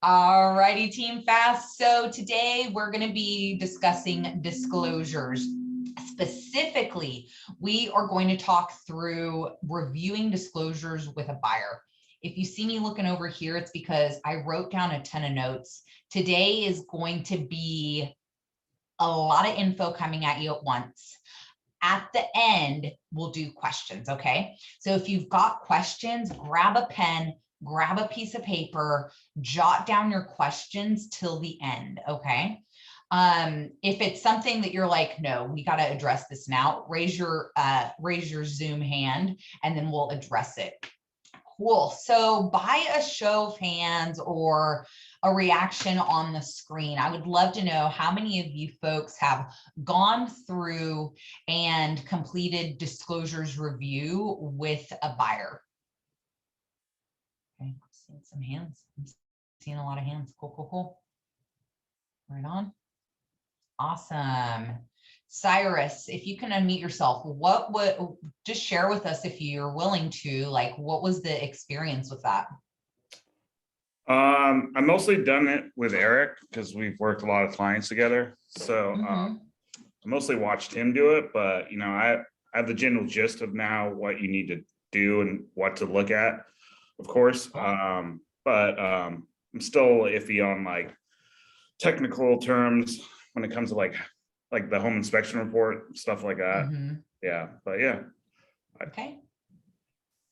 All righty, Team Fast. So today we're going to be discussing disclosures. Specifically, we are going to talk through reviewing disclosures with a buyer. If you see me looking over here, it's because I wrote down a ton of notes. Today is going to be a lot of info coming at you at once. At the end, we'll do questions, okay? So if you've got questions, grab a pen, grab a piece of paper, jot down your questions till the end, okay? If it's something that you're like, no, we got to address this now, raise your Zoom hand and then we'll address it. Cool. So by a show of hands or a reaction on the screen, I would love to know how many of you folks have gone through and completed disclosures review with a buyer. Okay, I'm seeing some hands. I'm seeing a lot of hands. Cool, cool, cool. Right on. Awesome. Cyrus, if you can unmute yourself, what would just share with us, if you're willing to, like, what was the experience with that? I mostly done it with Eric because we've worked a lot of clients together. So I mostly watched him do it, but you know, I have the general gist of now what you need to do and what to look at, of course. I'm still iffy on like technical terms when it comes to like the home inspection report, stuff like that. Yeah, but yeah. Okay.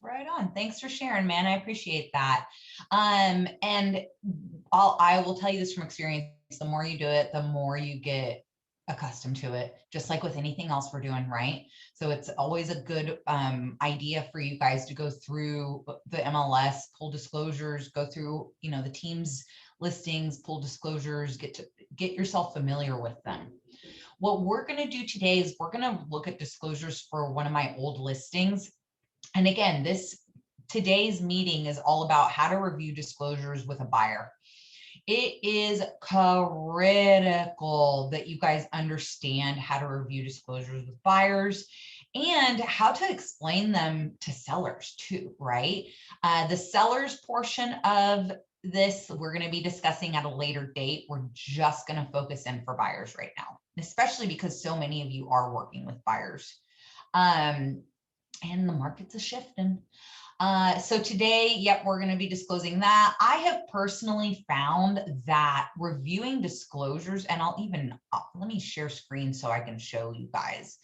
Right on. Thanks for sharing, man. I appreciate that. And I will tell you this from experience, the more you do it, the more you get accustomed to it, just like with anything else we're doing, right? So it's always a good idea for you guys to go through the MLS, pull disclosures, go through, you know, the team's listings, pull disclosures, get yourself familiar with them. What we're going to do today is we're going to look at disclosures for one of my old listings. And again, today's meeting is all about how to review disclosures with a buyer. It is critical that you guys understand how to review disclosures with buyers and how to explain them to sellers too, right? The sellers portion of this, we're going to be discussing at a later date. We're just going to focus in for buyers right now, especially because so many of you are working with buyers. And the market's a shifting. So today, yep, we're going to be disclosing that. I have personally found that reviewing disclosures, and let me share screen so I can show you guys.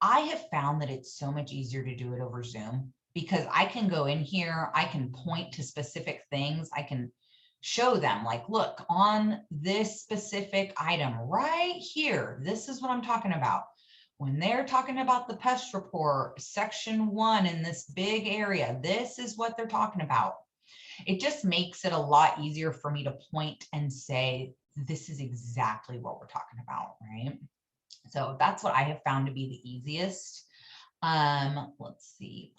I have found that it's so much easier to do it over Zoom because I can go in here, I can point to specific things, I can show them like, look, on this specific item right here, this is what I'm talking about. When they're talking about the pest report, section 1 in this big area, this is what they're talking about. It just makes it a lot easier for me to point and say, this is exactly what we're talking about, right? So that's what I have found to be the easiest. Let's see.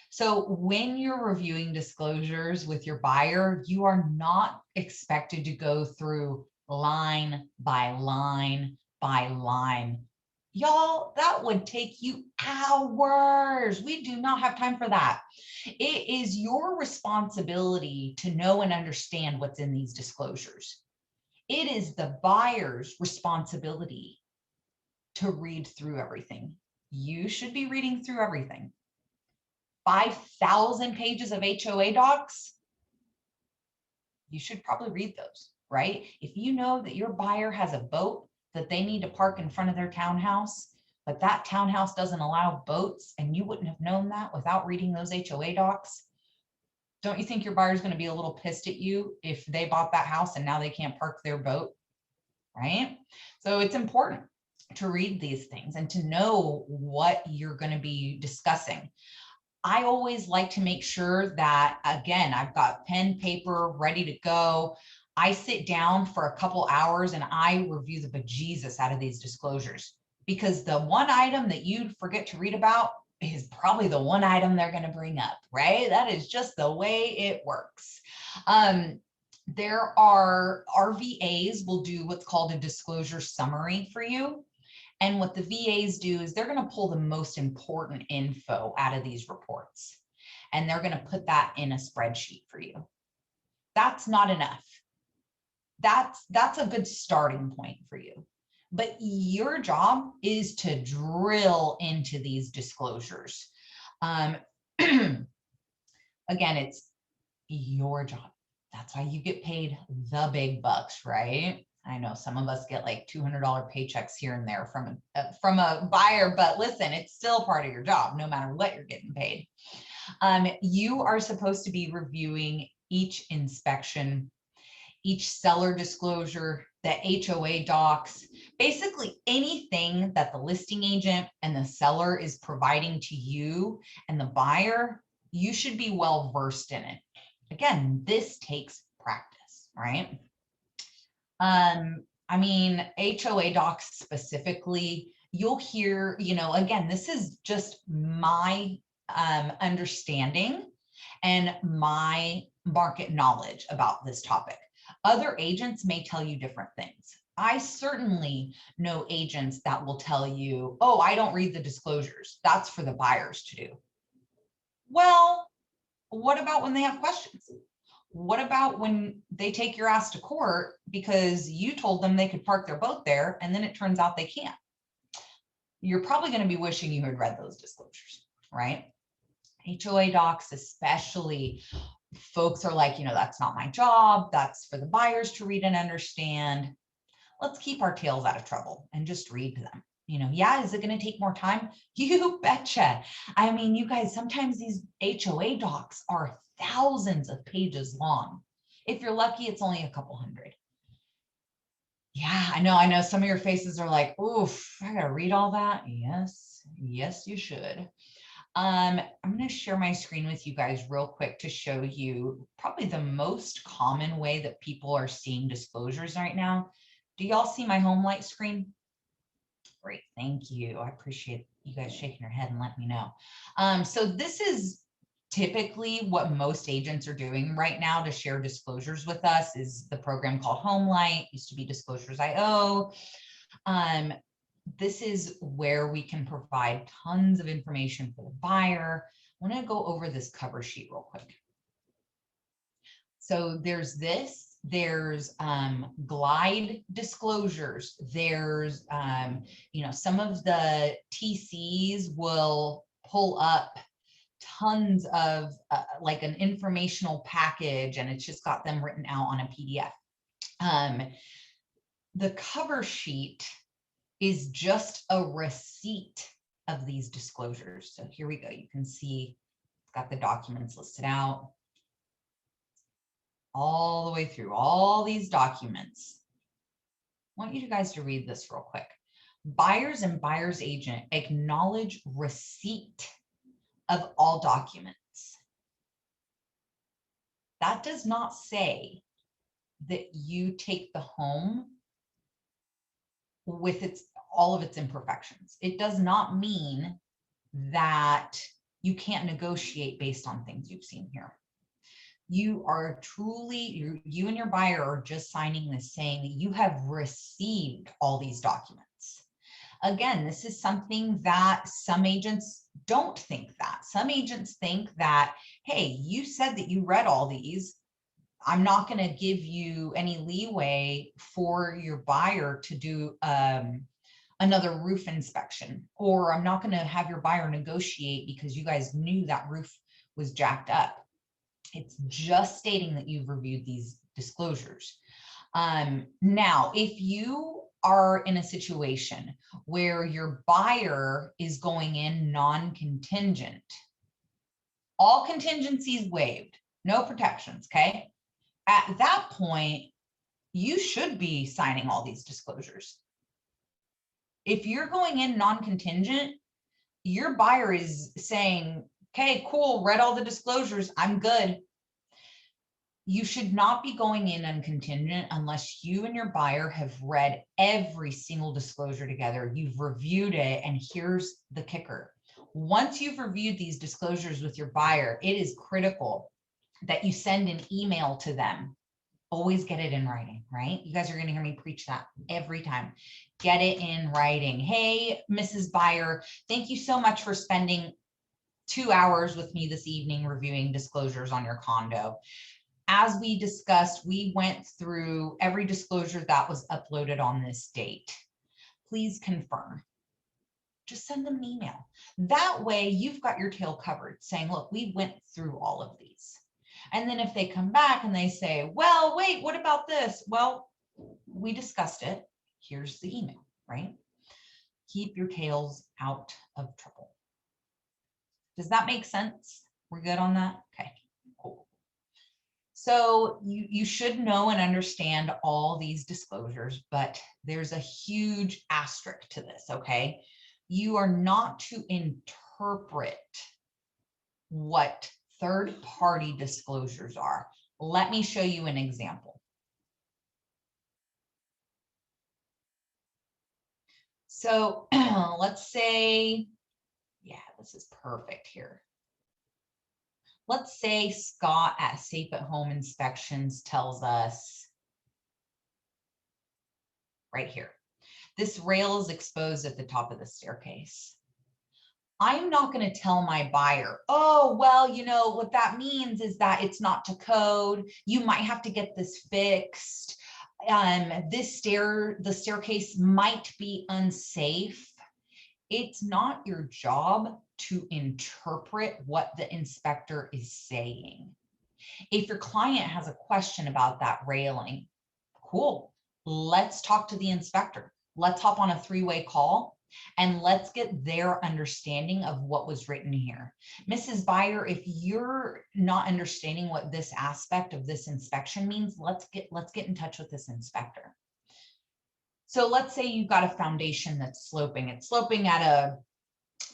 So when you're reviewing disclosures with your buyer, you are not expected to go through line by line by line. Y'all, that would take you hours. We do not have time for that. It is your responsibility to know and understand what's in these disclosures. It is the buyer's responsibility to read through everything. You should be reading through everything. 5,000 pages of HOA docs, you should probably read those, right? If you know that your buyer has a boat that they need to park in front of their townhouse, but that townhouse doesn't allow boats, and you wouldn't have known that without reading those HOA docs, don't you think your buyer's going to be a little pissed at you if they bought that house and now they can't park their boat, right? So it's important to read these things and to know what you're going to be discussing. I always like to make sure that, again, I've got pen, paper ready to go. I sit down for a couple hours and I review the bejesus out of these disclosures, because the one item that you'd forget to read about is probably the one item they're going to bring up, right? That is just the way it works. There are RVAs will do what's called a disclosure summary for you. And what the VAs do is they're going to pull the most important info out of these reports. and they're going to put that in a spreadsheet for you. That's not enough. That's a good starting point for you. But your job is to drill into these disclosures. Again, it's your job. That's why you get paid the big bucks, right? I know some of us get like $200 paychecks here and there from a buyer, but listen, it's still part of your job, no matter what you're getting paid. You are supposed to be reviewing each inspection, each seller disclosure, the HOA docs, basically anything that the listing agent and the seller is providing to you and the buyer. You should be well versed in it. Again, this takes practice, right? I mean, HOA docs specifically, you'll hear, again, this is just my understanding and my market knowledge about this topic. Other agents may tell you different things. I certainly know agents that will tell you, oh, I don't read the disclosures. That's for the buyers to do. Well, what about when they have questions? What about when they take your ass to court because you told them they could park their boat there and then it turns out they can't? You're probably going to be wishing you had read those disclosures, right? HOA docs, especially, folks are like, that's not my job. That's for the buyers to read and understand. Let's keep our tails out of trouble and just read to them. Yeah, is it going to take more time? You betcha. I mean, you guys, sometimes these HOA docs are thousands of pages long. If you're lucky, it's only a couple hundred. Yeah, I know. Some of your faces are like, oof, I got to read all that. Yes, you should. I'm going to share my screen with you guys real quick to show you probably the most common way that people are seeing disclosures right now. Do y'all see my home light screen? Great, thank you. I appreciate you guys shaking your head and letting me know. So this is typically what most agents are doing right now to share disclosures with us is the program called Homelight, used to be Disclosures.io. This is where we can provide tons of information for the buyer. I want to go over this cover sheet real quick. So there's glide disclosures. There's, some of the TCs will pull up tons of like an informational package, and it's just got them written out on a PDF. The cover sheet is just a receipt of these disclosures. So here we go. You can see it's got the documents listed out all the way through all these documents. I want you guys to read this real quick. Buyers and buyer's agent acknowledge receipt of all documents. That does not say that you take the home with all of its imperfections. It does not mean that you can't negotiate based on things you've seen here. You are truly, you and your buyer are just signing this saying that you have received all these documents. Again, this is something that some agents don't think that. Some agents think that, hey, you said that you read all these. I'm not going to give you any leeway for your buyer to do another roof inspection, or I'm not going to have your buyer negotiate because you guys knew that roof was jacked up. It's just stating that you've reviewed these disclosures. Now, if you are in a situation where your buyer is going in non-contingent, all contingencies waived, no protections, okay? At that point, you should be signing all these disclosures. If you're going in non-contingent, your buyer is saying, okay, cool, read all the disclosures, I'm good. You should not be going in uncontingent unless you and your buyer have read every single disclosure together. You've reviewed it, and here's the kicker. Once you've reviewed these disclosures with your buyer, it is critical that you send an email to them. Always get it in writing, right? You guys are going to hear me preach that every time. Get it in writing. Hey, Mrs. Buyer, thank you so much for spending 2 hours with me this evening reviewing disclosures on your condo. As we discussed, we went through every disclosure that was uploaded on this date. Please confirm. Just send them an email. That way you've got your tail covered, saying, look, we went through all of these. And then if they come back and they say, well, wait, what about this? Well, we discussed it. Here's the email, right? Keep your tails out of trouble. Does that make sense? We're good on that? Okay, cool. So you should know and understand all these disclosures, but there's a huge asterisk to this, okay? You are not to interpret what third-party disclosures are. Let me show you an example. So let's say, yeah, this is perfect here. Let's say Scott at Safe at Home Inspections tells us right here, this rail is exposed at the top of the staircase. I'm not going to tell my buyer, oh, well, you know, what that means is that it's not to code. You might have to get this fixed. The staircase might be unsafe. It's not your job to interpret what the inspector is saying. If your client has a question about that railing, cool, let's talk to the inspector. Let's hop on a 3-way call and let's get their understanding of what was written here. Mrs. Buyer, if you're not understanding what this aspect of this inspection means, let's get in touch with this inspector. So let's say you've got a foundation that's sloping. It's sloping at a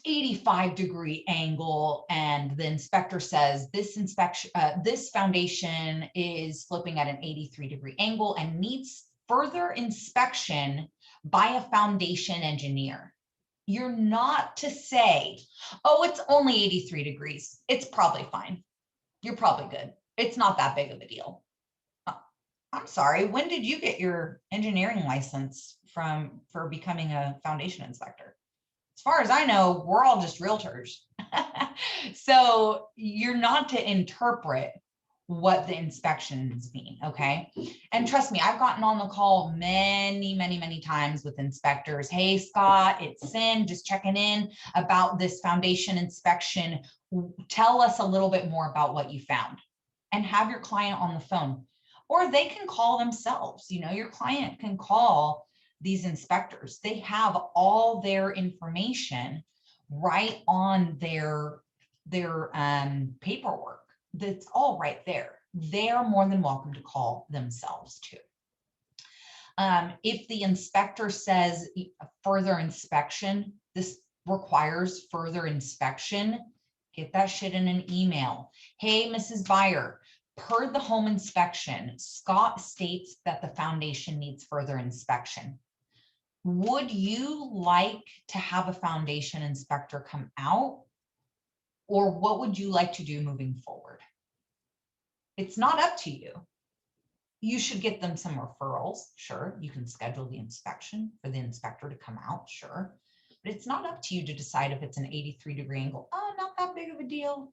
85-degree angle, and the inspector says this foundation is sloping at an 83-degree angle and needs further inspection by a foundation engineer. You're not to say, oh, it's only 83 degrees. It's probably fine. You're probably good. It's not that big of a deal. I'm sorry, when did you get your engineering license for becoming a foundation inspector? As far as I know, we're all just realtors. So you're not to interpret what the inspections mean, okay? And trust me, I've gotten on the call many times with inspectors. Hey, Scott, it's Sin, just checking in about this foundation inspection. Tell us a little bit more about what you found, and have your client on the phone. Or they can call themselves. You know, your client can call these inspectors. They have all their information right on their paperwork. That's all right there. They are more than welcome to call themselves too. If the inspector says further inspection, this requires further inspection, get that shit in an email. Hey, Mrs. Buyer, per the home inspection, Scott states that the foundation needs further inspection. Would you like to have a foundation inspector come out? Or what would you like to do moving forward? It's not up to you. You should get them some referrals. Sure, you can schedule the inspection for the inspector to come out, sure. But it's not up to you to decide if it's an 83-degree angle. Oh, not that big of a deal.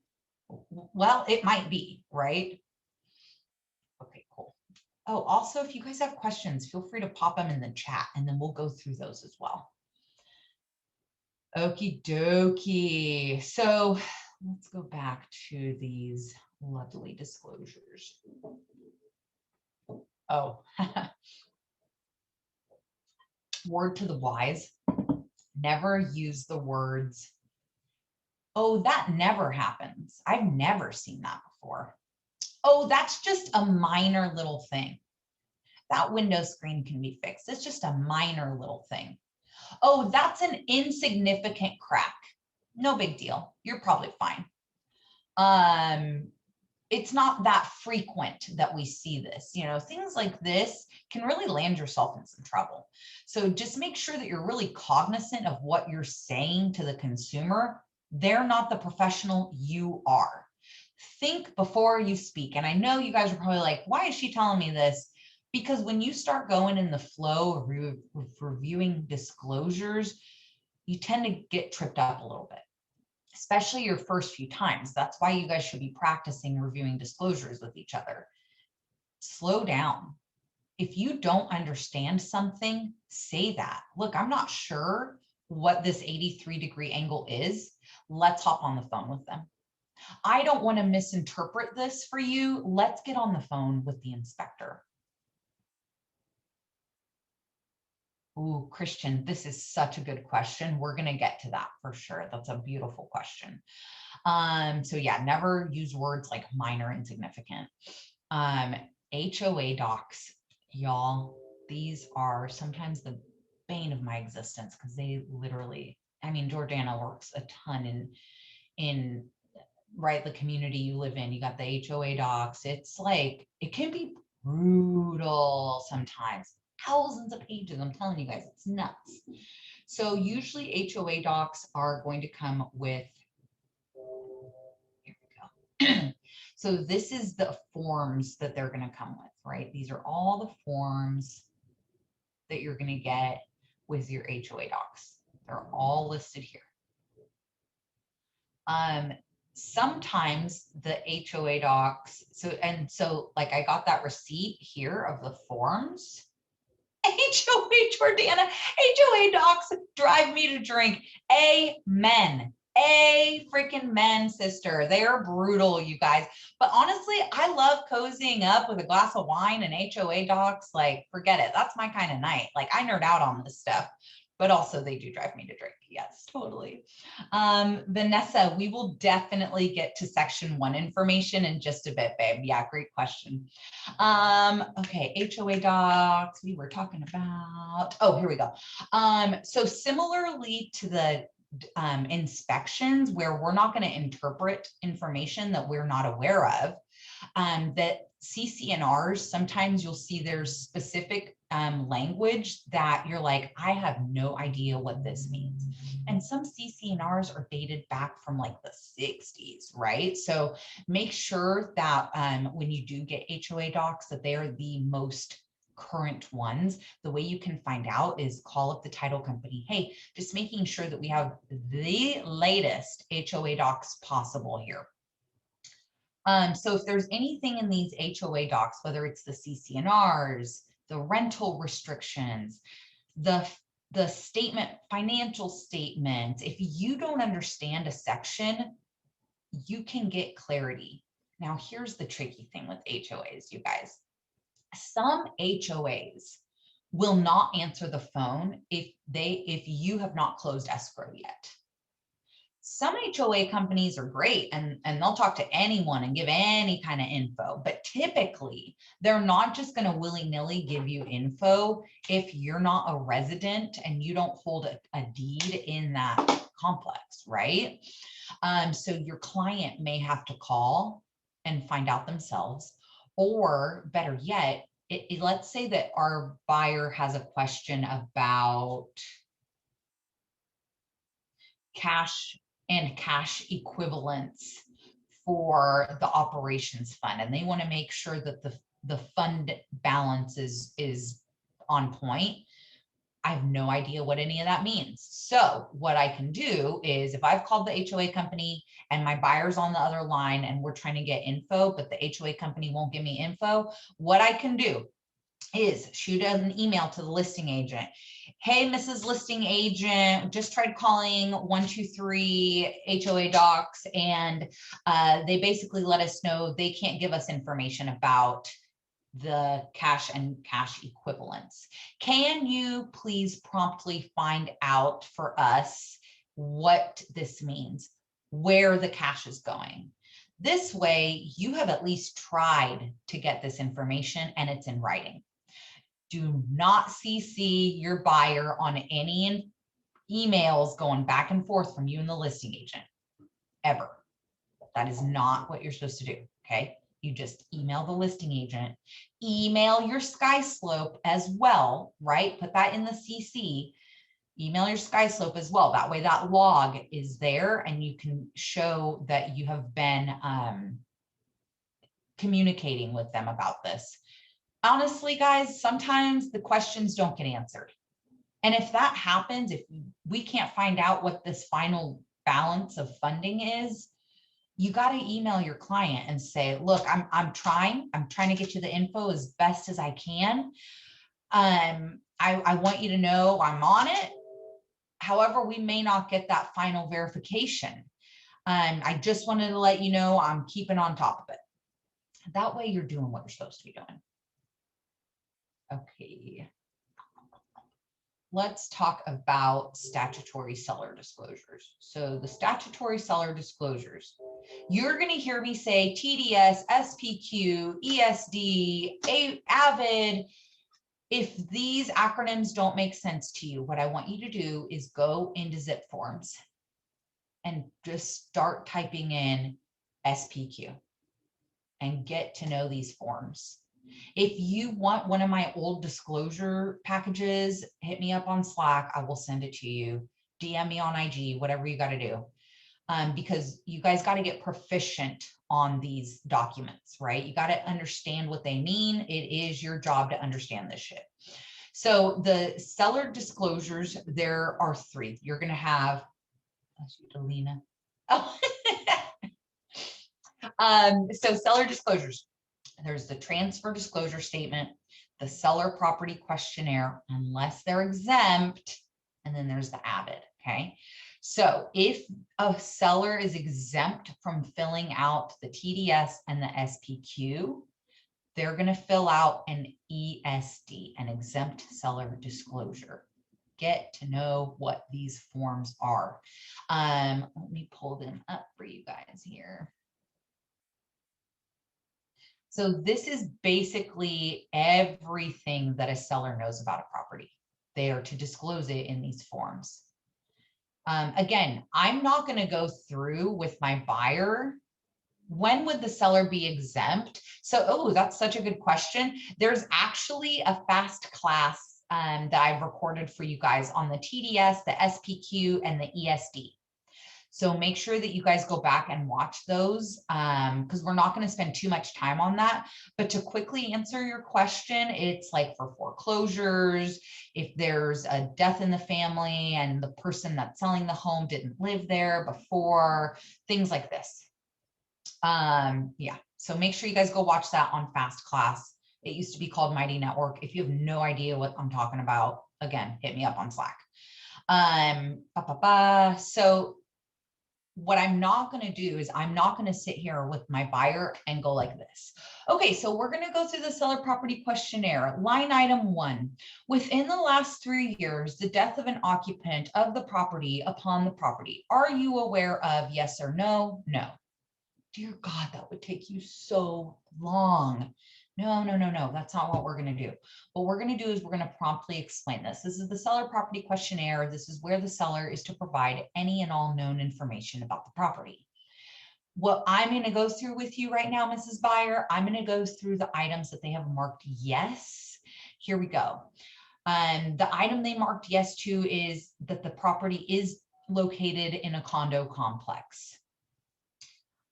Well, it might be, right? Okay, cool. Oh, also, if you guys have questions, feel free to pop them in the chat and then we'll go through those as well. Okie dokie. So let's go back to these lovely disclosures. Oh, word to the wise, never use the words, oh, that never happens. I've never seen that before. Oh, that's just a minor little thing. That window screen can be fixed. It's just a minor little thing. Oh, that's an insignificant crack. No big deal. You're probably fine. It's not that frequent that we see this. You know, things like this can really land yourself in some trouble. So just make sure that you're really cognizant of what you're saying to the consumer. They're not the professional, you are. Think before you speak. And I know you guys are probably like, why is she telling me this? Because when you start going in the flow of reviewing disclosures, you tend to get tripped up a little bit. especially your first few times. That's why you guys should be practicing reviewing disclosures with each other. Slow down. If you don't understand something, say that. Look, I'm not sure what this 83-degree angle is. Let's hop on the phone with them. I don't want to misinterpret this for you. Let's get on the phone with the inspector. Ooh, Christian, this is such a good question. We're going to get to that for sure. That's a beautiful question. So yeah, never use words like minor, insignificant. HOA docs, y'all, these are sometimes the bane of my existence because they literally, I mean, Jordana works a ton in right, the community you live in. You got the HOA docs. It's like, it can be brutal sometimes. Thousands of pages. I'm telling you guys, it's nuts. So usually HOA docs are going to come with, here we go. So this is the forms that they're going to come with, right? These are all the forms that you're going to get with your HOA docs. They're all listed here. Sometimes the HOA docs, so like I got that receipt here of the forms. HOA Jordana, HOA docs drive me to drink. Amen. A freaking men, sister. They are brutal, you guys. But honestly, I love cozying up with a glass of wine and HOA docs. Like, forget it. That's my kind of night. Like, I nerd out on this stuff, but also they do drive me to drink. Yes, totally. Vanessa, we will definitely get to section 1 information in just a bit, babe. Yeah, great question. Okay, HOA docs, we were talking about, oh, here we go. So similarly to the inspections where we're not going to interpret information that we're not aware of, that CC&Rs, sometimes you'll see there's specific language that you're like, I have no idea what this means. And some CC&Rs are dated back from like the 60s, right? So make sure that when you do get HOA docs, that they are the most current ones. The way you can find out is call up the title company. Hey, just making sure that we have the latest HOA docs possible here. So if there's anything in these HOA docs, whether it's the CC&Rs, the rental restrictions, the statement, financial statement, if you don't understand a section, you can get clarity. Now, here's the tricky thing with HOAs, you guys. Some HOAs will not answer the phone if you have not closed escrow yet. Some HOA companies are great and they'll talk to anyone and give any kind of info, but typically they're not just going to willy-nilly give you info if you're not a resident and you don't hold a deed in that complex, right? So your client may have to call and find out themselves, or better yet, let's say that our buyer has a question about cash and cash equivalents for the operations fund, and they want to make sure that the fund balance is on point. I have no idea what any of that means. So what I can do is, if I've called the HOA company and my buyer's on the other line and we're trying to get info, but the HOA company won't give me info, what I can do is shoot an email to the listing agent. Hey, Mrs. Listing Agent, just tried calling 123 HOA docs, and they basically let us know they can't give us information about the cash and cash equivalents. Can you please promptly find out for us what this means, where the cash is going? This way, you have at least tried to get this information and it's in writing. Do not CC your buyer on any emails going back and forth from you and the listing agent, ever. That is not what you're supposed to do, okay? You just email the listing agent, email your sky slope as well, right? Put that in the CC, email your sky slope as well. That way that log is there and you can show that you have been communicating with them about this. Honestly, guys, sometimes the questions don't get answered. And if that happens, if we can't find out what this final balance of funding is, you got to email your client and say, look, I'm trying to get you the info as best as I can. I want you to know I'm on it. However, we may not get that final verification. I just wanted to let you know I'm keeping on top of it. That way you're doing what you're supposed to be doing. Okay. Let's talk about statutory seller disclosures. So the statutory seller disclosures, you're going to hear me say TDS, SPQ, ESD, AVID. If these acronyms don't make sense to you, what I want you to do is go into Zip Forms and just start typing in SPQ and get to know these forms. If you want one of my old disclosure packages, hit me up on Slack. I will send it to you. DM me on IG, whatever you got to do. Because you guys got to get proficient on these documents, right? You got to understand what they mean. It is your job to understand this shit. So the seller disclosures, there are 3. You're going to have, Delina. Oh. So seller disclosures. There's the transfer disclosure statement, the seller property questionnaire, unless they're exempt, and then there's the AVID, okay? So if a seller is exempt from filling out the TDS and the SPQ, they're going to fill out an ESD, an exempt seller disclosure. Get to know what these forms are. Let me pull them up for you guys here. So this is basically everything that a seller knows about a property. They are to disclose it in these forms. Again, I'm not going to go through with my buyer. When would the seller be exempt? So, oh, that's such a good question. There's actually a fast class that I've recorded for you guys on the TDS, the SPQ, and the ESD. So make sure that you guys go back and watch those because we're not going to spend too much time on that. But to quickly answer your question, it's like for foreclosures, if there's a death in the family and the person that's selling the home didn't live there before, things like this. Yeah, so make sure you guys go watch that on Fast Class. It used to be called Mighty Network. If you have no idea what I'm talking about, again, hit me up on Slack. So what I'm not going to do is I'm not going to sit here with my buyer and go like this. Okay, so we're going to go through the seller property questionnaire. Line item 1, within the last 3 years, the death of an occupant of the property upon the property. Are you aware of yes or no? No. Dear God, that would take you so long. No, that's not what we're going to do. What we're going to do is we're going to promptly explain this. This is the seller property questionnaire. This is where the seller is to provide any and all known information about the property. What I'm going to go through with you right now, Mrs. Buyer, I'm going to go through the items that they have marked yes. Here we go. The item they marked yes to is that the property is located in a condo complex.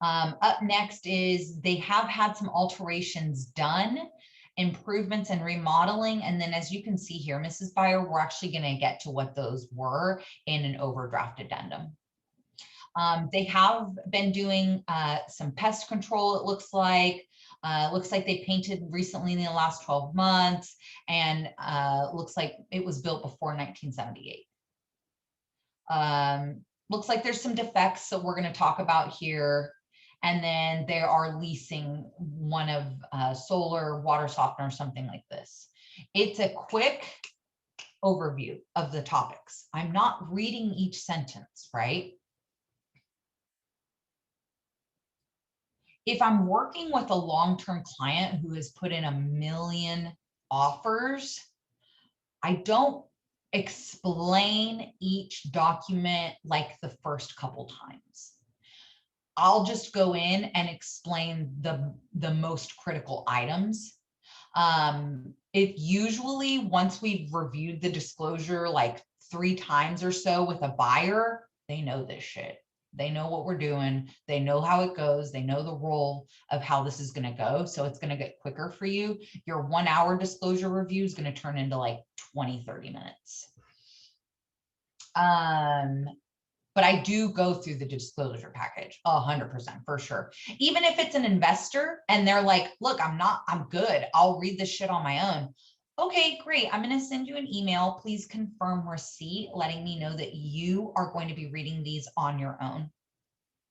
Up next is they have had some alterations done, improvements and remodeling. And then as you can see here, Mrs. Buyer, we're actually going to get to what those were in an overdraft addendum. They have been doing some pest control, it looks like. Looks like they painted recently in the last 12 months and looks like it was built before 1978. Looks like there's some defects that we're going to talk about here. And then they are leasing one of solar, water softener, something like this. It's a quick overview of the topics. I'm not reading each sentence, right? If I'm working with a long-term client who has put in 1 million offers, I don't explain each document like the first couple times. I'll just go in and explain the most critical items. It usually, once we've reviewed the disclosure like 3 times or so with a buyer, they know this shit. They know what we're doing. They know how it goes. They know the role of how this is going to go. So it's going to get quicker for you. Your 1 hour disclosure review is going to turn into like 20, 30 minutes. but I do go through the disclosure package 100% for sure. Even if it's an investor and they're like, look, I'm good. I'll read this shit on my own. Okay, great. I'm going to send you an email. Please confirm receipt, letting me know that you are going to be reading these on your own.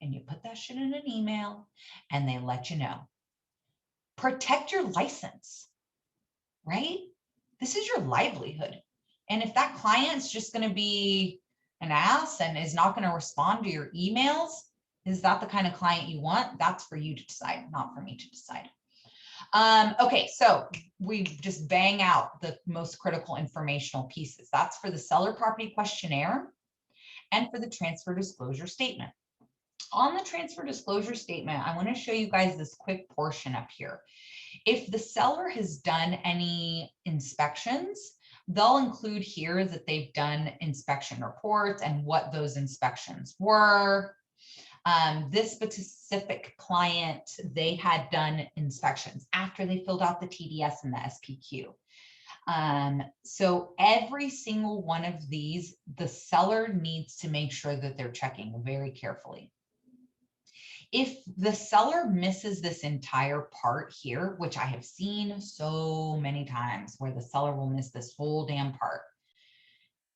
And you put that shit in an email and they let you know. Protect your license, right? This is your livelihood. And if that client's just going to be an ass and is not going to respond to your emails, is that the kind of client you want? That's for you to decide, not for me to decide. Okay, so we just bang out the most critical informational pieces. That's for the seller property questionnaire and for the transfer disclosure statement. On the transfer disclosure statement, I want to show you guys this quick portion up here. If the seller has done any inspections, they'll include here that they've done inspection reports and what those inspections were. This specific client, they had done inspections after they filled out the TDS and the SPQ. So every single one of these, the seller needs to make sure that they're checking very carefully. If the seller misses this entire part here, which I have seen so many times where the seller will miss this whole damn part.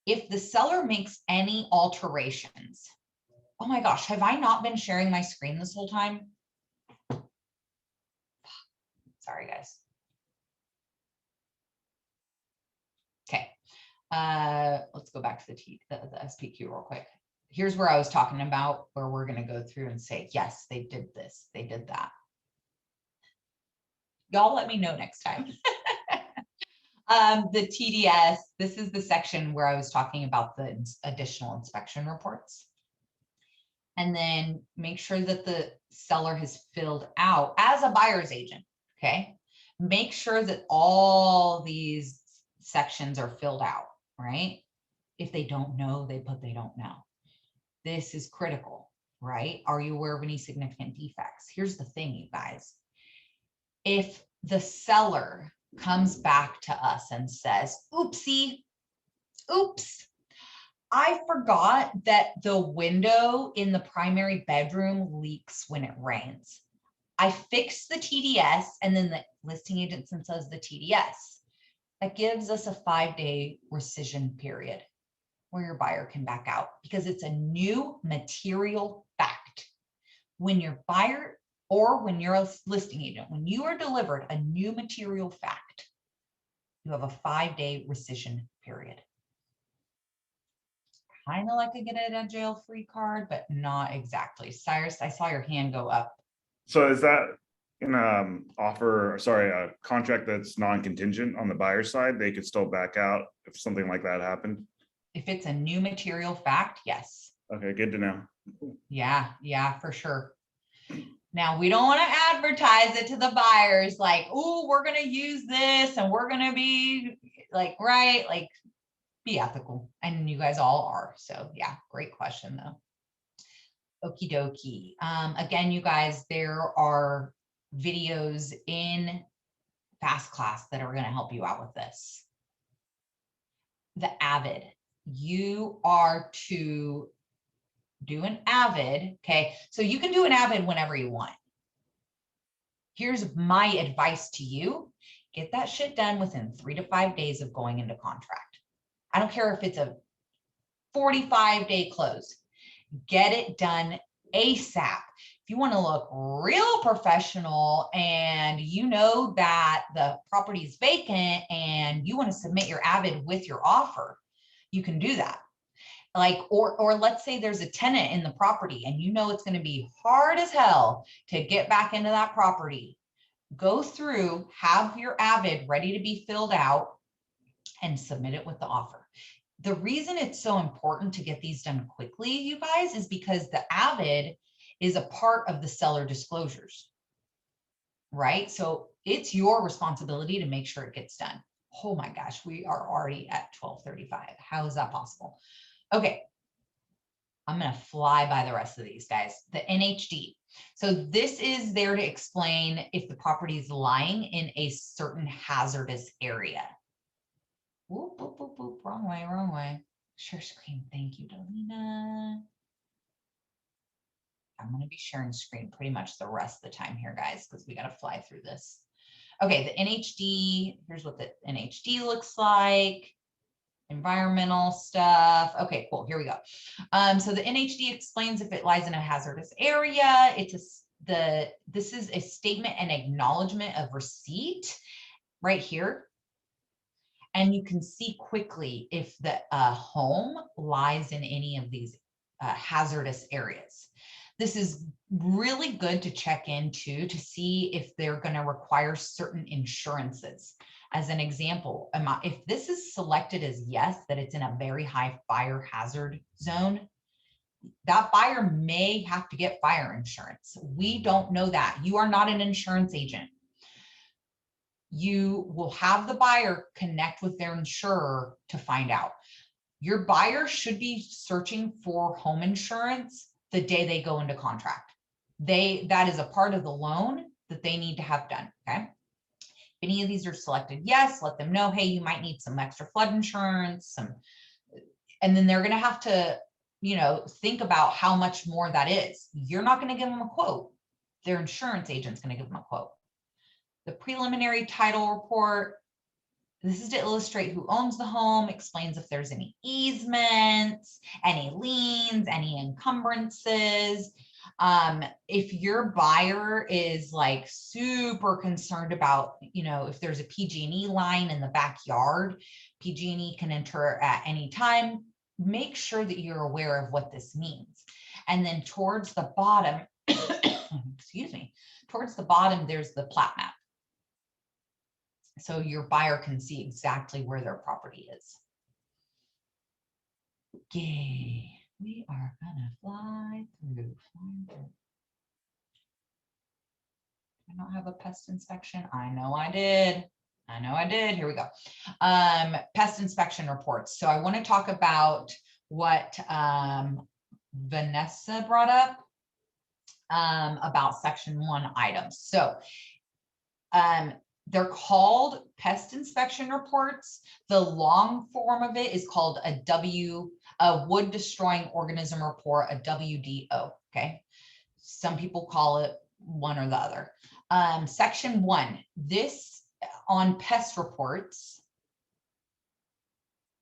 If the seller makes any alterations, oh my gosh, have I not been sharing my screen this whole time? Sorry, guys. Okay, let's go back to the SPQ real quick. Here's where I was talking about where we're going to go through and say, yes, they did this, they did that. Y'all let me know next time. The TDS, this is the section where I was talking about the additional inspection reports. And then make sure that the seller has filled out as a buyer's agent, okay? Make sure that all these sections are filled out, right? If they don't know, they put they don't know. This is critical, right? Are you aware of any significant defects? Here's the thing, you guys. If the seller comes back to us and says, oopsie, oops, I forgot that the window in the primary bedroom leaks when it rains. I fixed the TDS and then the listing agent says the TDS. That gives us a 5-day rescission period where your buyer can back out because it's a new material fact. When your buyer or when you're a listing agent, when you are delivered a new material fact, you have a 5-day rescission period. Kind of like a get out of jail free card, but not exactly. Cyrus, I saw your hand go up. So is that in a contract that's non-contingent on the buyer side? They could still back out if something like that happened? If it's a new material fact, yes. Okay, good to know. Yeah, for sure. Now, we don't want to advertise it to the buyers like, oh, we're going to use this and we're going to be like, right, like be ethical. And you guys all are. So yeah, great question though. Okie dokie. Again, you guys, there are videos in Fast Class that are going to help you out with this. The Avid. You are to do an Avid, okay? So you can do an Avid whenever you want. Here's my advice to you. Get that shit done within 3 to 5 days of going into contract. I don't care if it's a 45-day close. Get it done ASAP. If you want to look real professional and you know that the property is vacant and you want to submit your Avid with your offer, you can do that. Like, or let's say there's a tenant in the property and you know it's going to be hard as hell to get back into that property. Go through, have your Avid ready to be filled out and submit it with the offer. The reason it's so important to get these done quickly, you guys, is because the Avid is a part of the seller disclosures, right? So it's your responsibility to make sure it gets done. Oh my gosh, we are already at 12:35. How is that possible? Okay, I'm going to fly by the rest of these guys. The NHD. So this is there to explain if the property is lying in a certain hazardous area. Whoop, whoop, whoop, whoop. Wrong way, wrong way. Share screen. Thank you, Delina. I'm going to be sharing screen pretty much the rest of the time here, guys, because we got to fly through this. Okay, the NHD, here's what the NHD looks like. Environmental stuff. Okay, cool. Here we go. So the NHD explains if it lies in a hazardous area. This is a statement and acknowledgement of receipt right here. And you can see quickly if the home lies in any of these hazardous areas. This is really good to check into to see if they're going to require certain insurances. As an example, if this is selected as yes, that it's in a very high fire hazard zone, that buyer may have to get fire insurance. We don't know that. You are not an insurance agent. You will have the buyer connect with their insurer to find out. Your buyer should be searching for home insurance the day they go into contract. That is a part of the loan that they need to have done, okay? If any of these are selected yes, let them know, hey, you might need some extra flood insurance, and then they're gonna have to, think about how much more that is. You're not gonna give them a quote. Their insurance agent's gonna give them a quote. The preliminary title report, this is to illustrate who owns the home, explains if there's any easements, any liens, any encumbrances. If your buyer is like super concerned about, if there's a PG&E line in the backyard, PG&E can enter at any time. Make sure that you're aware of what this means. And then towards the bottom, excuse me, towards the bottom, there's the plat map. So your buyer can see exactly where their property is. Okay, we are gonna fly through. I don't have a pest inspection. I know I did. Here we go. Pest inspection reports. So I want to talk about what Vanessa brought up about section 1 items. So they're called pest inspection reports. The long form of it is called a wood destroying organism report, a WDO. Okay. Some people call it one or the other. Section 1, this on pest reports.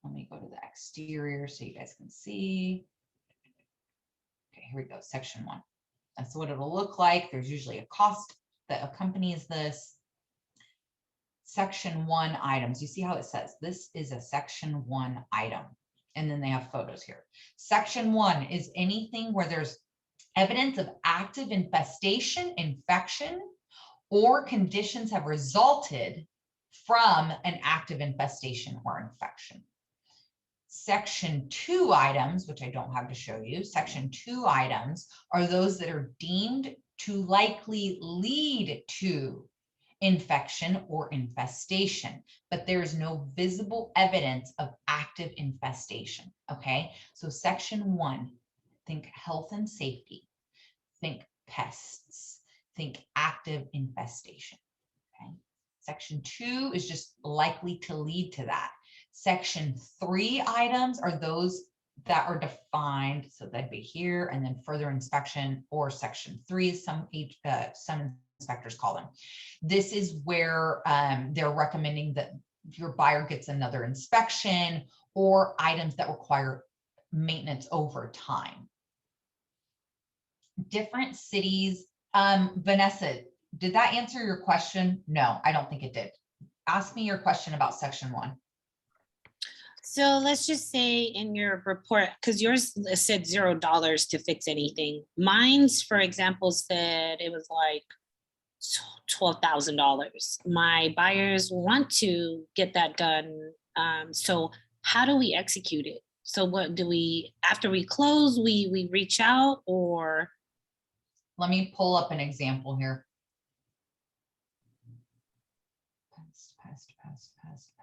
Let me go to the exterior so you guys can see. Okay, here we go. Section 1. That's what it'll look like. There's usually a cost that accompanies this. Section 1 items. You see how it says this is a section 1 item, and then they have photos here. Section 1 is anything where there's evidence of active infestation, infection, or conditions have resulted from an active infestation or infection. Section 2 items, which I don't have to show you, section 2 items are those that are deemed to likely lead to infection or infestation, but there is no visible evidence of active infestation. Okay, so section 1, think health and safety, think pests, think active infestation. Okay, section 2 is just likely to lead to that. Section 3 items are those that are defined, so that'd be here, and then further inspection, or section 3, some inspectors call them. This is where they're recommending that your buyer gets another inspection, or items that require maintenance over time. Different cities. Vanessa, did that answer your question? No, I don't think it did. Ask me your question about section 1. So let's just say in your report, because yours said $0 to fix anything. Mine's, for example, said it was like $12,000. My buyers want to get that done. So how do we execute it? So what do we, after we close, we reach out, or? Let me pull up an example here.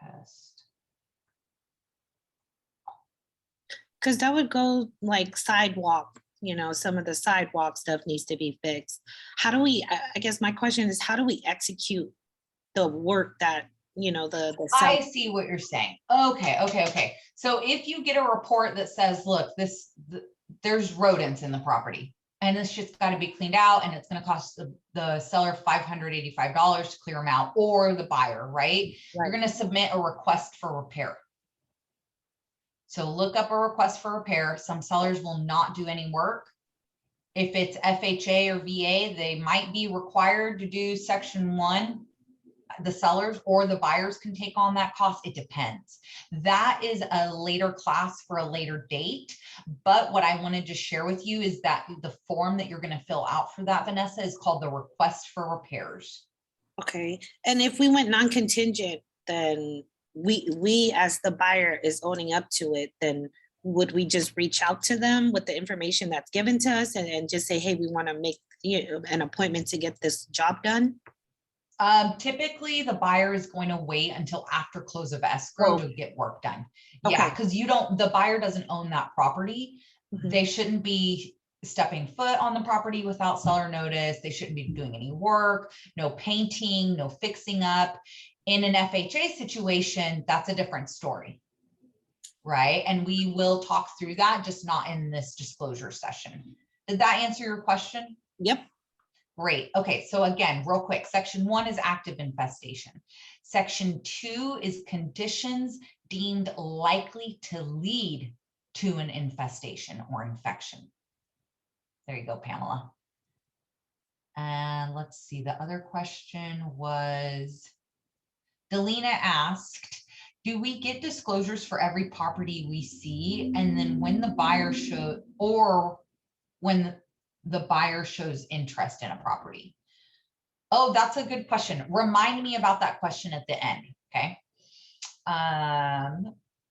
Pest. Because that would go like sidewalk, some of the sidewalk stuff needs to be fixed. How do we, I guess my question is, how do we execute the work that, the I see what you're saying. Okay. So if you get a report that says, look, there's rodents in the property, and this shit's got to be cleaned out, and it's going to cost the seller $585 to clear them out, or the buyer, right? You're going to submit a request for repair. So look up a request for repair. Some sellers will not do any work. If it's FHA or VA, they might be required to do section 1. The sellers or the buyers can take on that cost. It depends. That is a later class for a later date. But what I wanted to share with you is that the form that you're going to fill out for that, Vanessa, is called the request for repairs. Okay. And if we went non-contingent, then we as the buyer is owning up to it, then would we just reach out to them with the information that's given to us and just say, hey, we want to make an appointment to get this job done? Typically the buyer is going to wait until after close of escrow to get work done. Yeah, because the buyer doesn't own that property. They shouldn't be stepping foot on the property without seller notice. They shouldn't be doing any work, no painting, no fixing up. In an FHA situation, that's a different story, right? And we will talk through that, just not in this disclosure session. Did that answer your question? Yep. Great. Okay. So again, real quick, section 1 is active infestation. Section 2 is conditions deemed likely to lead to an infestation or infection. There you go, Pamela. And let's see, the other question was, Delina asked, do we get disclosures for every property we see? And then when the buyer when the buyer shows interest in a property? Oh, that's a good question. Remind me about that question at the end. Okay.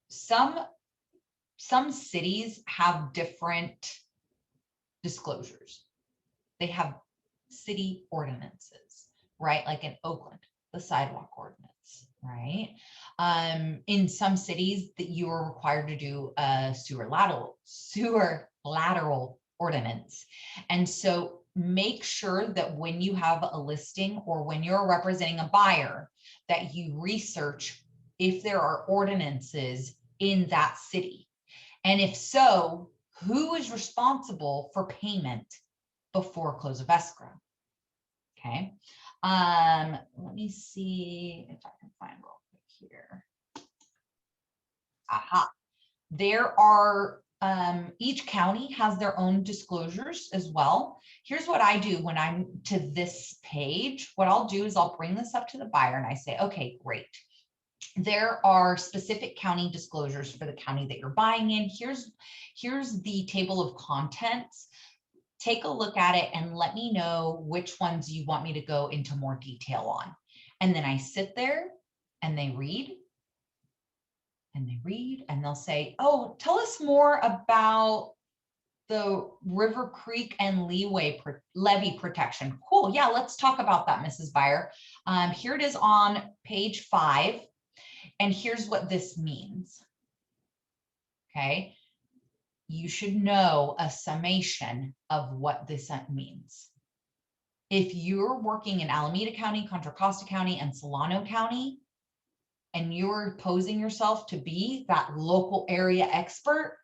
Some cities have different disclosures. They have city ordinances, right? Like in Oakland, the sidewalk ordinance, right? In some cities that you are required to do a sewer lateral ordinance. And so make sure that when you have a listing or when you're representing a buyer, that you research if there are ordinances in that city. And if so, who is responsible for payment before close of escrow? Okay. Let me see if I can find real quick here. Aha. There are each county has their own disclosures as well. Here's what I do when I'm to this page. What I'll do is I'll bring this up to the buyer and I say, okay, great. There are specific county disclosures for the county that you're buying in. Here's the table of contents. Take a look at it and let me know which ones you want me to go into more detail on. And then I sit there and they read. And they'll say, oh, tell us more about the River Creek and levee protection. Cool. Yeah, let's talk about that, Mrs. Buyer. Here it is on page 5. And here's what this means. Okay. You should know a summation of what this means. If you're working in Alameda County, Contra Costa County, and Solano County, and you're posing yourself to be that local area expert,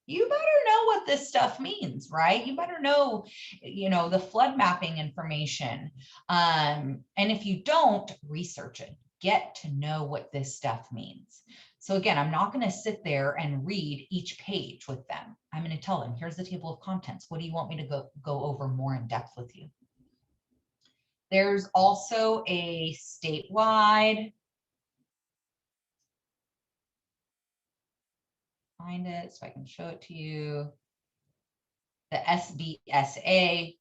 you better know what this stuff means, right? You better know, the flood mapping information. And if you don't, research it. Get to know what this stuff means. So again, I'm not going to sit there and read each page with them. I'm going to tell them, here's the table of contents. What do you want me to go over more in depth with you? There's also a statewide, find it so I can show it to you. The SBSA,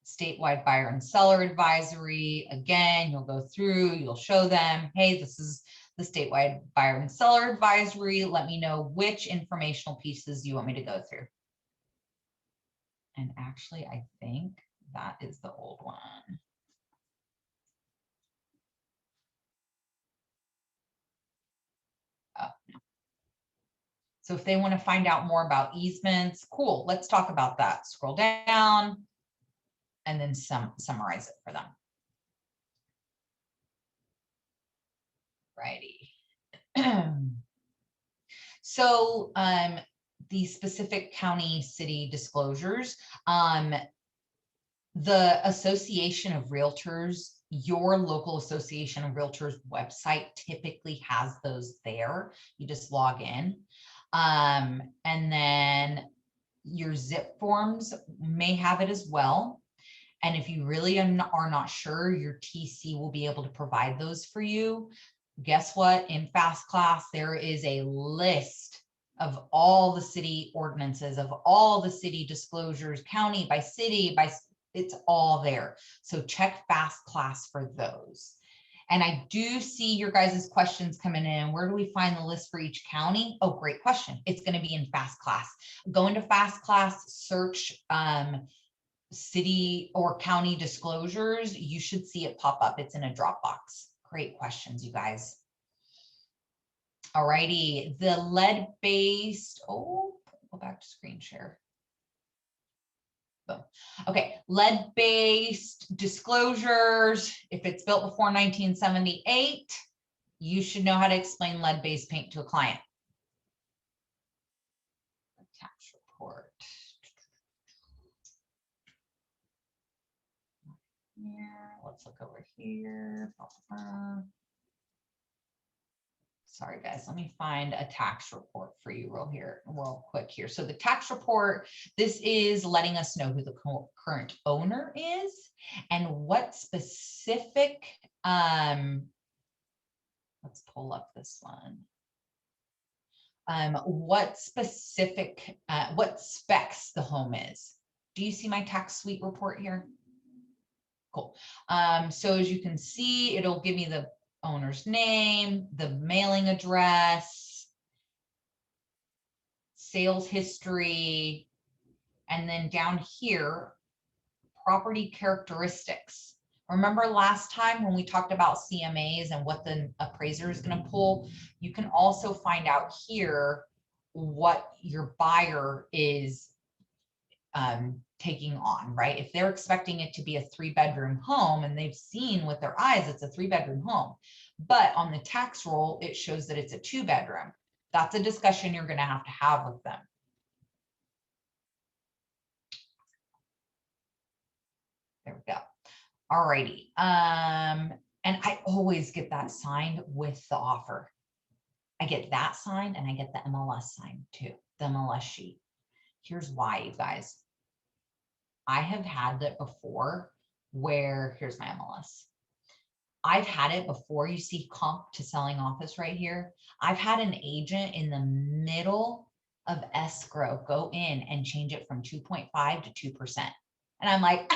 statewide buyer and seller advisory. Again, you'll go through, you'll show them, hey, this is the statewide buyer and seller advisory. Let me know which informational pieces you want me to go through. And actually, I think that is the old one. Oh, no. So if they want to find out more about easements, cool, let's talk about that. Scroll down and then summarize it for them. Righty. So the specific county city disclosures, the Association of Realtors, your local Association of Realtors website typically has those there. You just log in. And then your zip forms may have it as well. And if you really are not sure, your TC will be able to provide those for you. Guess what? In Fast Class, there is a list of all the city ordinances, of all the city disclosures, county by city, it's all there. So check Fast Class for those. And I do see your guys' questions coming in. Where do we find the list for each county? Oh, great question. It's going to be in Fast Class. Go into Fast Class, search city or county disclosures. You should see it pop up. It's in a Dropbox. Great questions, you guys. All righty, the lead-based, go back to screen share. Boom. Okay, lead-based disclosures. If it's built before 1978, you should know how to explain lead-based paint to a client. Tax report. Here, let's look over here. Sorry, guys, let me find a tax report for you real quick here. So the tax report, this is letting us know who the current owner is and what specific, let's pull up this one. What specific, what specs the home is. Do you see my tax suite report here? Cool. So as you can see, it'll give me the owner's name, the mailing address, sales history, and then down here, property characteristics. Remember last time when we talked about CMAs and what the appraiser is going to pull? You can also find out here what your buyer is taking on, right? If they're expecting it to be a 3-bedroom home and they've seen with their eyes it's a 3-bedroom home, but on the tax roll it shows that it's a 2-bedroom. That's a discussion you're going to have with them. There we go. All righty. And I always get that signed with the offer. I get that signed and I get the MLS signed too, the MLS sheet. Here's why, you guys. I have had that before where, here's my MLS. I've had it before. You see comp to selling office right here. I've had an agent in the middle of escrow go in and change it from 2.5 to 2%. And I'm like,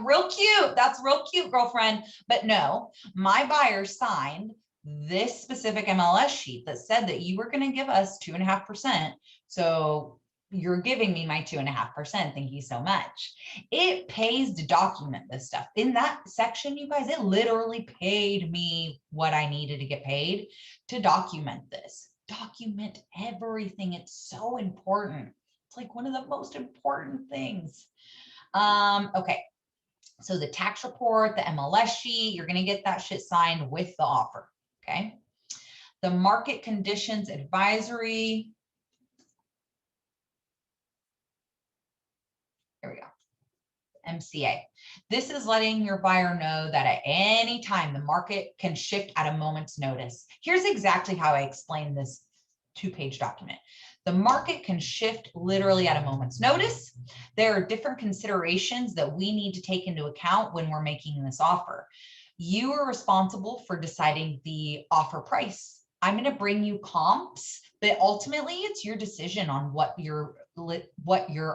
real cute. That's real cute, girlfriend. But no, my buyer signed this specific MLS sheet that said that you were going to give us 2.5%. So you're giving me my 2.5%. Thank you so much. It pays to document this stuff. In that section, you guys, it literally paid me what I needed to get paid to document this. Document everything. It's so important. It's like one of the most important things. Okay. So the tax report, the MLS sheet, you're going to get that shit signed with the offer. Okay. The market conditions advisory. Here we go. MCA. This is letting your buyer know that at any time the market can shift at a moment's notice. Here's exactly how I explain this 2-page document. The market can shift literally at a moment's notice. There are different considerations that we need to take into account when we're making this offer. You are responsible for deciding the offer price. I'm going to bring you comps, but ultimately it's your decision on what your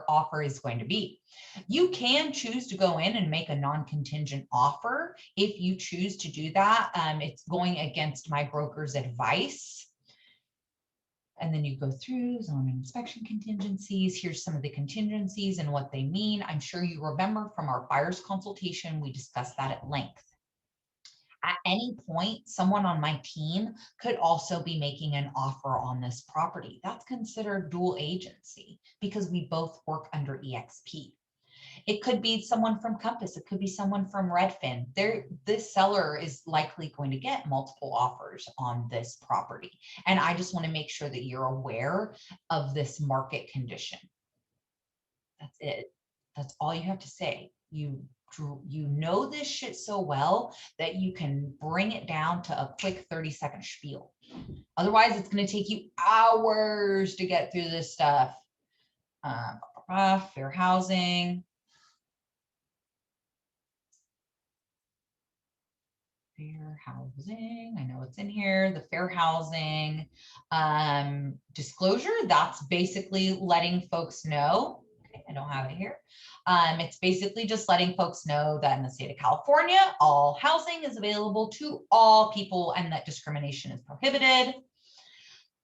offer is going to be. You can choose to go in and make a non-contingent offer. If you choose to do that, it's going against my broker's advice. And then you go through zone inspection contingencies. Here's some of the contingencies and what they mean. I'm sure you remember from our buyer's consultation, we discussed that at length. At any point, someone on my team could also be making an offer on this property. That's considered dual agency because we both work under EXP. It could be someone from Compass. It could be someone from Redfin. This seller is likely going to get multiple offers on this property. And I just want to make sure that you're aware of this market condition. That's it. That's all you have to say. You know this shit so well that you can bring it down to a quick 30-second spiel. Otherwise, it's going to take you hours to get through this stuff. Fair housing. Fair housing, I know it's in here, the fair housing disclosure, that's basically letting folks know, okay, I don't have it here. It's basically just letting folks know that in the state of California, all housing is available to all people and that discrimination is prohibited.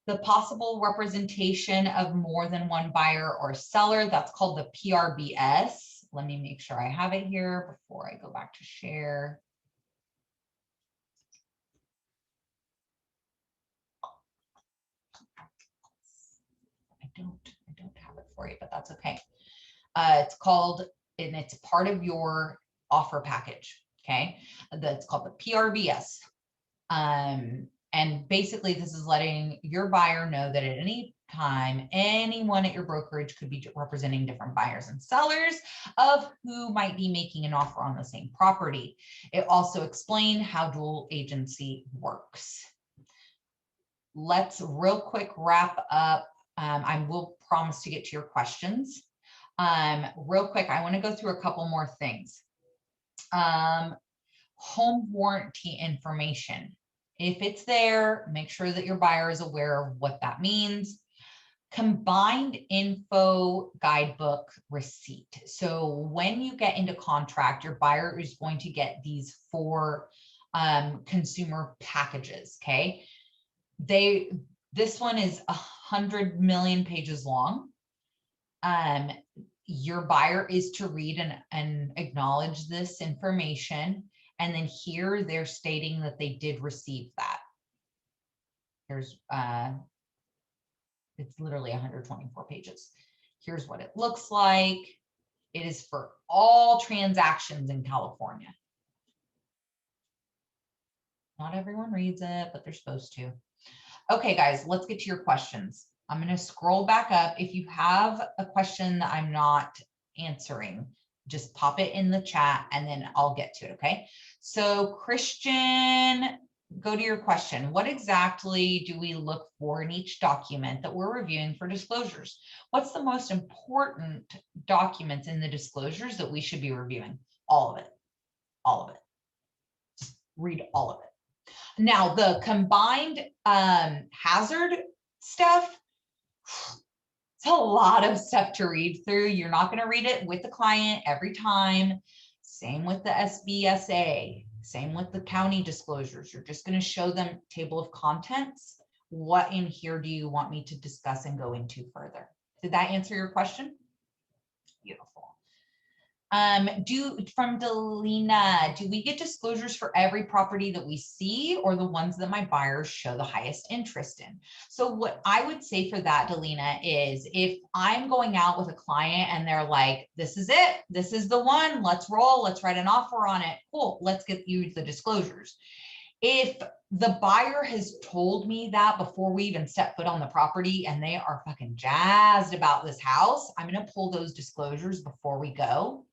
The possible representation of more than one buyer or seller, that's called the PRBS. Let me make sure I have it here before I go back to share. I don't have it for you, but that's okay. It's called, and it's part of your offer package. Okay, that's called the PRBS. And basically, this is letting your buyer know that at any time, anyone at your brokerage could be representing different buyers and sellers of who might be making an offer on the same property. It also explains how dual agency works. Let's real quick wrap up. I will promise to get to your questions. Real quick, I want to go through a couple more things. Home warranty information. If it's there, make sure that your buyer is aware of what that means. Combined info guidebook receipt. So when you get into contract, your buyer is going to get these 4 consumer packages. Okay. This one is 100 million pages long. Your buyer is to read and acknowledge this information. And then here they're stating that they did receive that. Here's, it's literally 124 pages. Here's what it looks like. It is for all transactions in California. Not everyone reads it, but they're supposed to. Okay, guys, let's get to your questions. I'm going to scroll back up. If you have a question that I'm not answering, just pop it in the chat and then I'll get to it, okay? So Christian, go to your question. What exactly do we look for in each document that we're reviewing for disclosures? What's the most important documents in the disclosures that we should be reviewing? All of it. All of it. Just read all of it. Now, the combined hazard stuff, it's a lot of stuff to read through. You're not going to read it with the client every time. Same with the SBSA, same with the county disclosures. You're just going to show them table of contents. What in here do you want me to discuss and go into further? Did that answer your question? Beautiful. From Delina, do we get disclosures for every property that we see or the ones that my buyers show the highest interest in? So what I would say for that, Delina, is if I'm going out with a client and they're like, this is it, this is the one, let's roll, let's write an offer on it. Cool, let's get you the disclosures. If the buyer has told me that before we even step foot on the property and they are fucking jazzed about this house, I'm going to pull those disclosures before we go.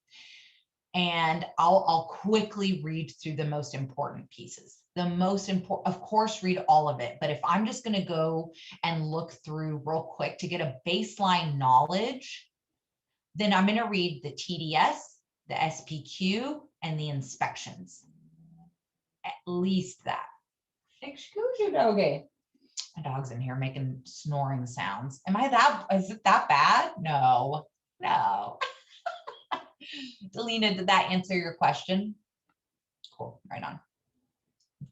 And I'll quickly read through the most important pieces. The most important, of course, read all of it. But if I'm just going to go and look through real quick to get a baseline knowledge, then I'm going to read the TDS, the SPQ, and the inspections. At least that. Excuse you, doggy. My dog's in here making snoring sounds. Is it that bad? No, no. Delina, did that answer your question? Cool, right on.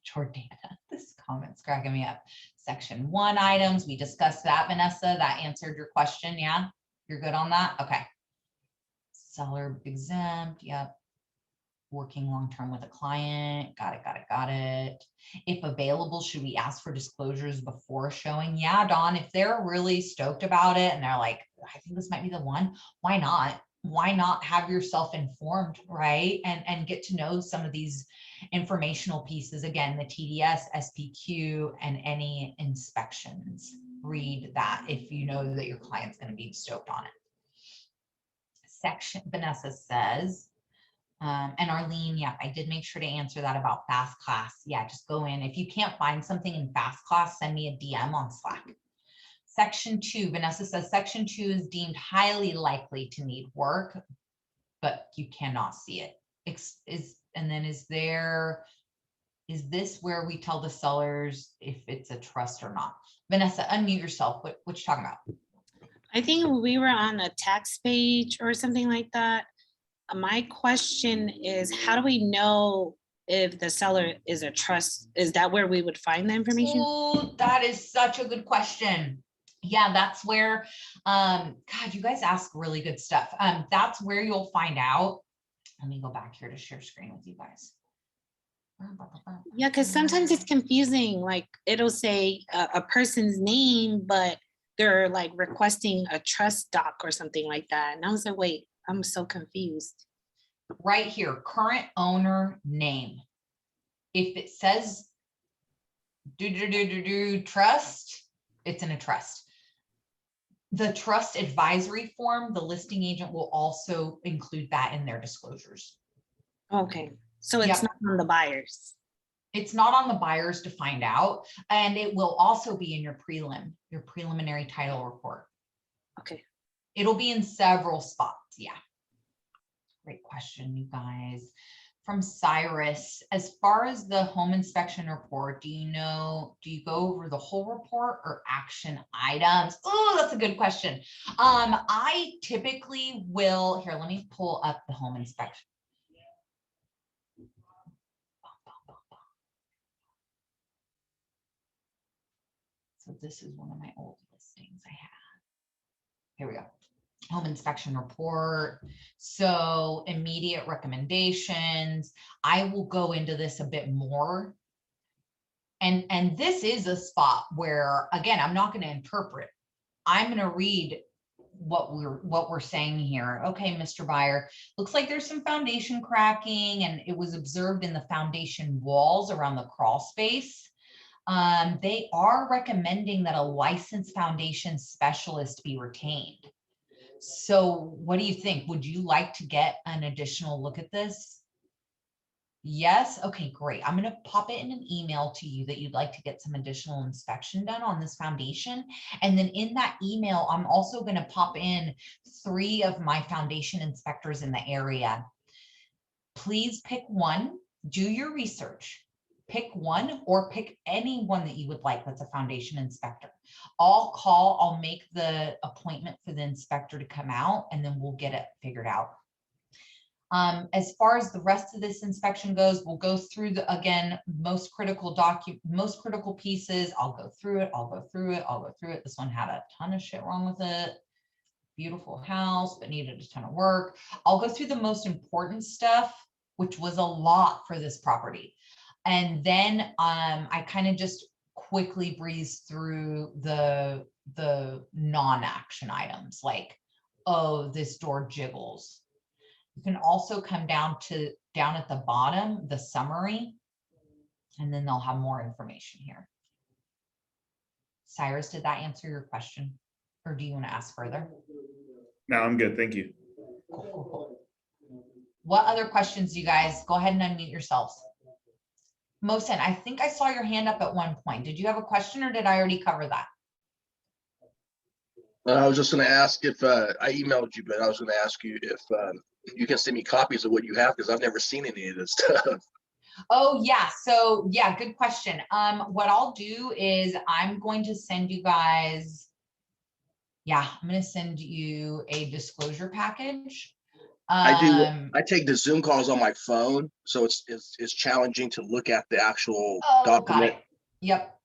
Jordana, this comment's cracking me up. Section 1 items, we discussed that, Vanessa. That answered your question, yeah? You're good on that? Okay. Seller exempt, yep. Working long-term with a client, got it. If available, should we ask for disclosures before showing? Yeah, Dawn, if they're really stoked about it and they're like, I think this might be the one, why not? why not have yourself informed, right? And get to know some of these informational pieces. Again, the TDS, SPQ, and any inspections. Read that if you know that your client's going to be stoked on it. Section, Vanessa says, and Arlene, yeah, I did make sure to answer that about fast class. Yeah, just go in. If you can't find something in fast class, send me a DM on Slack. Section 2, Vanessa says, section 2 is deemed highly likely to need work, but you cannot see it. And then is this where we tell the sellers if it's a trust or not? Vanessa, unmute yourself. What you talking about? I think we were on a tax page or something like that. My question is, how do we know if the seller is a trust? Is that where we would find the information? Oh, that is such a good question. Yeah, that's where, God, you guys ask really good stuff. That's where you'll find out. Let me go back here to share screen with you guys. Yeah, because sometimes it's confusing. Like it'll say a person's name, but they're like requesting a trust doc or something like that. And I was like, wait, I'm so confused. Right here, current owner name. If it says trust, it's in a trust. The trust advisory form, the listing agent will also include that in their disclosures. Okay, so it's not on the buyers. It's not on the buyers to find out, and it will also be in your preliminary title report. Okay. It'll be in several spots. Yeah. Great question, you guys. From Cyrus, as far as the home inspection report, do you go over the whole report or action items? Oh, that's a good question. I typically will, here, let me pull up the home inspection. So this is one of my old listings I have. Here we go. Home inspection report. So immediate recommendations. I will go into this a bit more. And this is a spot where, again, I'm not going to interpret. I'm going to read what we're saying here. Okay, Mr. Buyer, looks like there's some foundation cracking, and it was observed in the foundation walls around the crawl space. They are recommending that a licensed foundation specialist be retained. So what do you think? Would you like to get an additional look at this? Yes. Okay, great. I'm going to pop it in an email to you that you'd like to get some additional inspection done on this foundation. And then in that email, I'm also going to pop in 3 of my foundation inspectors in the area. Please pick one, do your research. Pick one or pick any one that you would like that's a foundation inspector. I'll make the appointment for the inspector to come out, and then we'll get it figured out. As far as the rest of this inspection goes, we'll go through again, most critical pieces. I'll go through it. This one had a ton of shit wrong with it. Beautiful house, but needed a ton of work. I'll go through the most important stuff, which was a lot for this property. And then I kind of just quickly breeze through the non-action items, like, oh, this door jiggles. You can also come down at the bottom, the summary, and then they'll have more information here. Cyrus, did that answer your question? Or do you want to ask further? No, I'm good. Thank you. Cool. What other questions, you guys? Go ahead and unmute yourselves. Mohsen, I think I saw your hand up at one point. Did you have a question, or did I already cover that? I was just going to ask if I emailed you, but I was going to ask you if you can send me copies of what you have, because I've never seen any of this stuff. Oh, yeah. So, yeah, good question. What I'll do is I'm going to send you guys, I'm going to send you a disclosure package. I take the Zoom calls on my phone, so it's challenging to look at the actual document. Got it. Yep.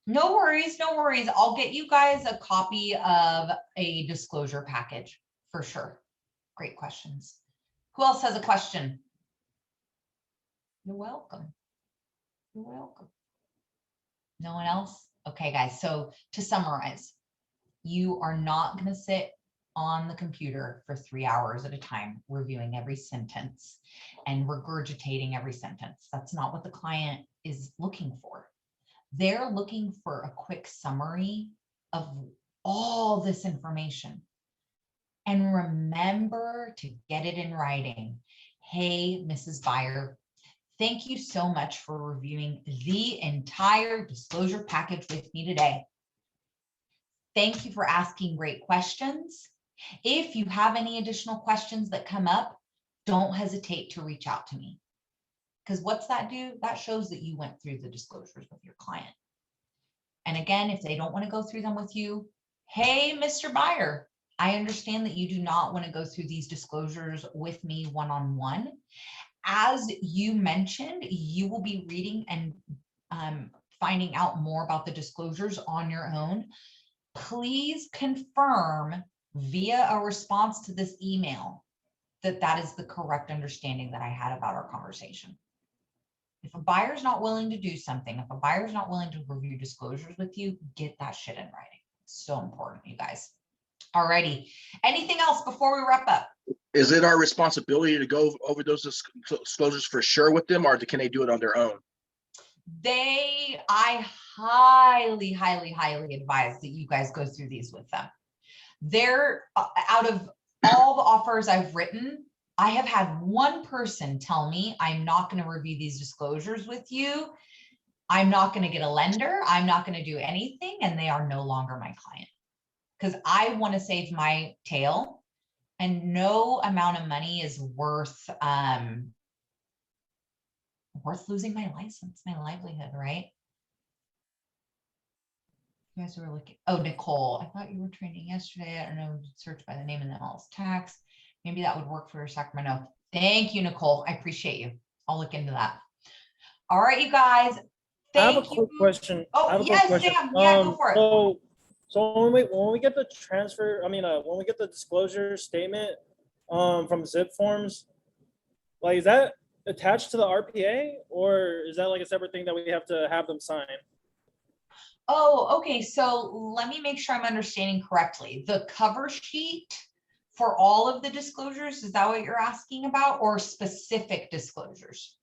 No worries, no worries. I'll get you guys a copy of a disclosure package for sure. Great questions. Who else has a question? You're welcome. You're welcome. No one else? Okay, guys. So to summarize, you are not going to sit on the computer for 3 hours at a time, reviewing every sentence and regurgitating every sentence. That's not what the client is looking for. They're looking for a quick summary of all this information. And remember to get it in writing. Hey, Mrs. Buyer, thank you so much for reviewing the entire disclosure package with me today. Thank you for asking great questions. If you have any additional questions that come up, don't hesitate to reach out to me. Because what's that do? That shows that you went through the disclosures with your client. And again, if they don't want to go through them with you, hey, Mr. Buyer, I understand that you do not want to go through these disclosures with me one-on-one. As you mentioned, you will be reading and finding out more about the disclosures on your own. Please confirm via a response to this email that that is the correct understanding that I had about our conversation. If a buyer's not willing to do something, if a buyer's not willing to review disclosures with you, get that shit in writing. It's so important, you guys. Alrighty. Anything else before we wrap up? Is it our responsibility to go over those disclosures for sure with them, or can they do it on their own? I highly advise that you guys go through these with them. They're out of all the offers I've written, I have had one person tell me, I'm not going to review these disclosures with you. I'm not going to get a lender. I'm not going to do anything. And they are no longer my client because I want to save my tail, and no amount of money is worth losing my license, my livelihood, right? You guys were looking, oh, Nicole, I thought you were training yesterday. I don't know, search by the name and the MLS tax. Maybe that would work for Sacramento. Thank you, Nicole. I appreciate you. I'll look into that. All right, you guys. I have a Thank quick you. question. Oh, yes, Sam. Yeah, go for it. So when we get the transfer, when we get the disclosure statement from zip forms, like, is that attached to the RPA, or is that like a separate thing that we have to have them sign? Oh, okay. So let me make sure I'm understanding correctly. The cover sheet for all of the disclosures, is that what you're asking about, or specific disclosures?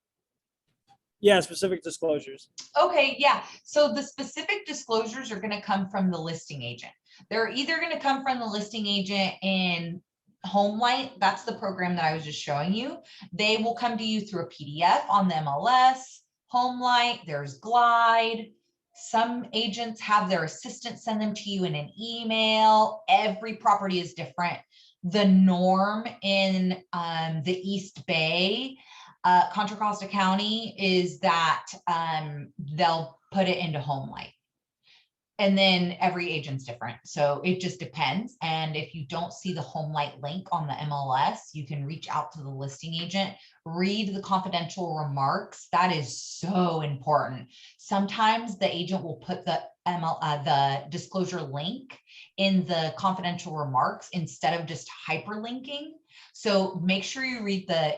Yeah, specific disclosures. Okay, yeah. So the specific disclosures are going to come from the listing agent. They're either going to come from the listing agent in HomeLight. That's the program that I was just showing you. They will come to you through a PDF on the MLS, HomeLight, there's Glide. Some agents have their assistant send them to you in an email. Every property is different. The norm in the East Bay, Contra Costa County, is that they'll put it into HomeLight. And then every agent's different. So it just depends. And if you don't see the HomeLight link on the MLS, you can reach out to the listing agent, read the confidential remarks. That is so important. Sometimes the agent will put the disclosure link in the confidential remarks instead of just hyperlinking. So make sure you read the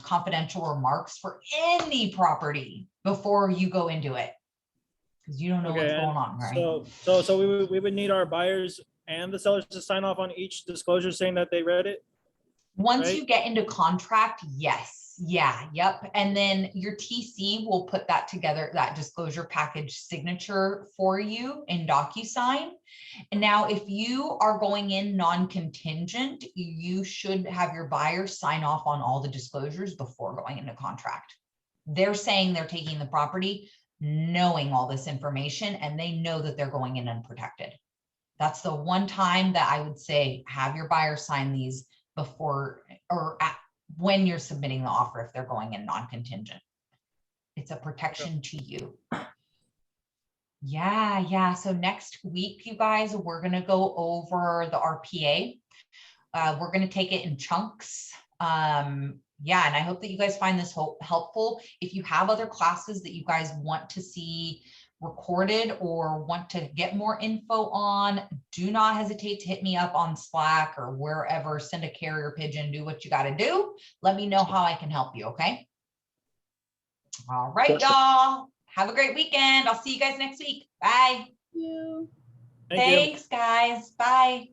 confidential remarks for any property before you go into it, because you don't know what's going on, right? So we would need our buyers and the sellers to sign off on each disclosure saying that they read it. Once right? you get into contract, yes. Yeah, yep. And then your TC will put that together, that disclosure package signature for you in DocuSign. And now if you are going in non-contingent, you should have your buyer sign off on all the disclosures before going into contract. They're saying they're taking the property, knowing all this information, and they know that they're going in unprotected. That's the one time that I would say have your buyer sign these before or when you're submitting the offer, if they're going in non-contingent. It's a protection to you. Yeah. So next week, you guys, we're going to go over the RPA. We're going to take it in chunks. Yeah, and I hope that you guys find this helpful. If you have other classes that you guys want to see recorded or want to get more info on, do not hesitate to hit me up on Slack or wherever. Send a carrier pigeon, do what you got to do. Let me know how I can help you, okay? All right, y'all. Have a great weekend. I'll see you guys next week. Bye. Thank you. Thanks, guys. Bye.